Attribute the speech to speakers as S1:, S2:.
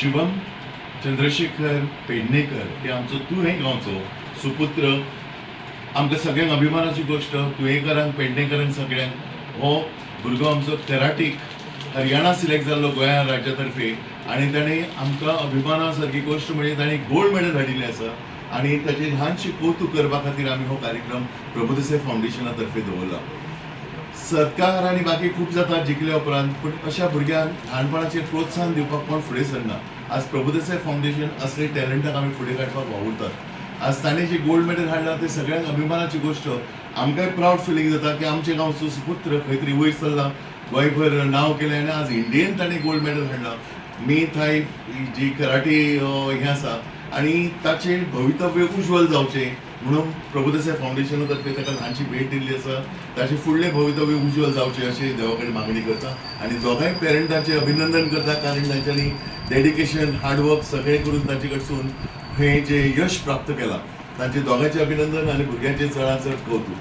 S1: शिवम चंद्रशेखर पेडणेकर हे आमचो तुवें गांवचो सुपुत्र. आमकां सगळ्यांक अभिमानाची गोष्ट, तुयेंकरांक पेडणेकरांक सगळ्यांक हो भुरगो आमचो कॅराटीक हरियाणा सिलेक्ट जाल्लो गोंया राज्या तर्फे आनी ताणें आमकां अभिमाना सारकी गोष्ट म्हणजे ताणें गोल्ड मेडल हाडिल्लें आसा आनी ताची ल्हानशी कौतुक करपा खातीर आमी हो कार्यक्रम प्रभुदेसाय फावंडेशना तर्फे दवरला. सत्कार आनी बाकी खूब जाता जिखले उपरांत, पूण अशा भुरग्यांक ल्हानपणाचेर प्रोत्साहन दिवपाक कोण फुडें सरना. आज प्रभुदेसाय फावंडेशन असले टॅलंटाक आमी फुडें काडपाक वावुरतात. आज ताणें जे गोल्ड मेडल हाडला ते सगळ्यांक अभिमानाची गोष्ट. आमकांय प्राऊड फिलींग जाता की आमचे गांवचो सुपुत्र खंय तरी वयर सरला, गोंयभर नांव केलें आनी आज इंडियेन ताणें गोल्ड मेडल हाडला. मी थंय जी कराटे हें आसा आनी ताचें भवितव्य उज्वल जावचें म्हणून प्रभुदेसाय फावंडेशना तर्फे ताका ल्हानशी भेट दिल्ली आसा. ताचें फुडलें भवितव्य उज्वल जावचें अशें देवा कडेन मागणी करता आनी दोगांय पेरंटाचें अभिनंदन करता, कारण तांच्यांनी डेडिकेशन हार्डवर्क सगळें करून तांचे कडसून हें जें यश प्राप्त केलां तांचे दोगांचें अभिनंदन आनी भुरग्यांचें चडांत चड कौतुक.